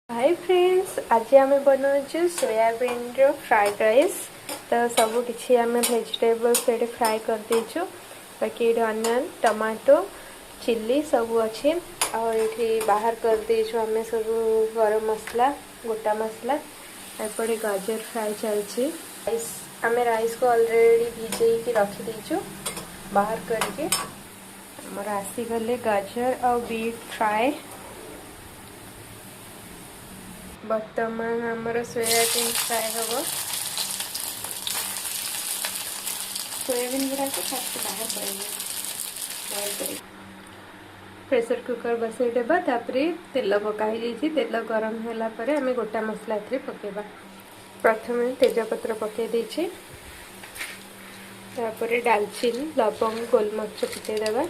Hi friends, आज आम बनाऊँ सोयाबीन रो फ्राइड राइस। तो सब किसी आम वेजिटेबल्स ये फ्राए कर दीचु। बाकी ये अनियन टमाटो चिल्ली सब अच्छे। आठी बाहर कर दीचु आम सब गरम मसला गोटा मसला। एपटे गाजर फ्राए चलती। राइस आम राइस को ऑलरेडी भिजे की रखी दीचु बाहर करके। आमर आसीगले गाजर और बीट फ्राए। बर्तमान आमर सोयाबीन फ्राए हम। सोयाबीन गुड़ा को फास्ट बाहर कर प्रेशर कुकर बसई देबा। तेल पकाई तेल गरम होला परे आमे गोटा मसला एथरे पकेबा। प्रथम तेजपत्र पकई देछि, तापरे दालचीनी लवंग गोलमरिच फुटै देबा।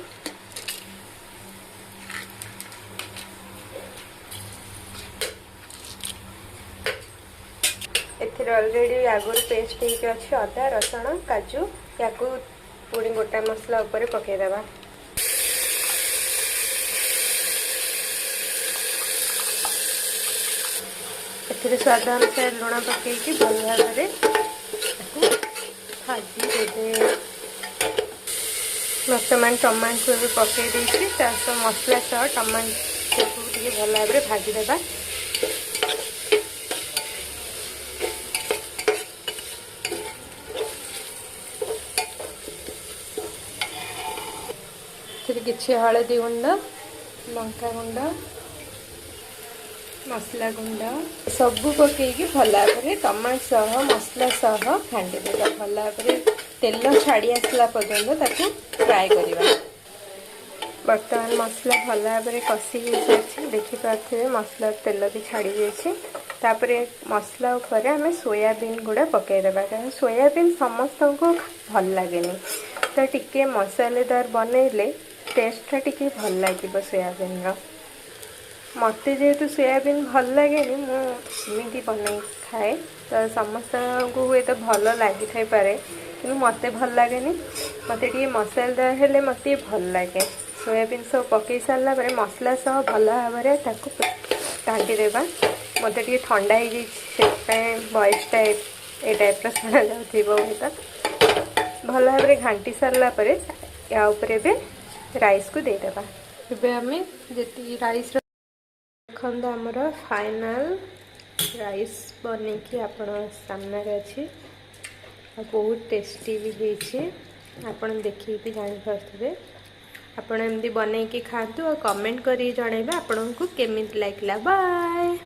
एथिरे ऑलरेडी आगुर पेस्ट होके अच्छे अदा रसुण काजू या पुणी गोटा मसला ऊपर पकईदेवा। एथिरे स्वाद अनुसार लुण पकईकी भल भाव भाजी देवे। बर्तमान टमाटो भी पकई देछि, मसला सह टमाटो को भल भाव भाजीदेवा। किसी हलदी गुंड लंका गुंड मसला गुंड सबू पकईकी भल भाव टमाटो सह मसला सह घाटी देगा। भल भाव तेल छाड़ी आसला पर्यंत फ्राए करवा। बर्तमान मसला भल भाव कषि हो देखिपे मसला तेल भी छाड़ी जापरे मसला उपर आम सोयाबीन गुड़ा पकईदेवा। कारण सोयाबीन समस्त को भल लगे तो टिके मसालेदार बनइले टेस्टा टी भल लगे सोयाबीन मत जेहेतु सोयाबीन भल लगे मुझे बन खाए तो समस्त को हुए तो भल लगी थाई पारे कि मत भल लगे मत मसालेदार हेले मत भल लगे। सोयाबीन सब पकई सारा मसला सह भल भाव घाटी देवा। मत ठंडा हो वॉइस टाइप ए टाइप शुणा जा भल भाव घाटी सारा या राइस को देदेवा। एबे आमे जेती राइस देखंदा हमर फाइनल राइस बनेकी आपण सामने अच्छी बहुत टेस्टी भी होइछि। आपण देखि भी जानि पारथिबे। आपण एमदी बनेकी खातु और कमेंट करी जणैबे आपनको केमिति लागला। बाय।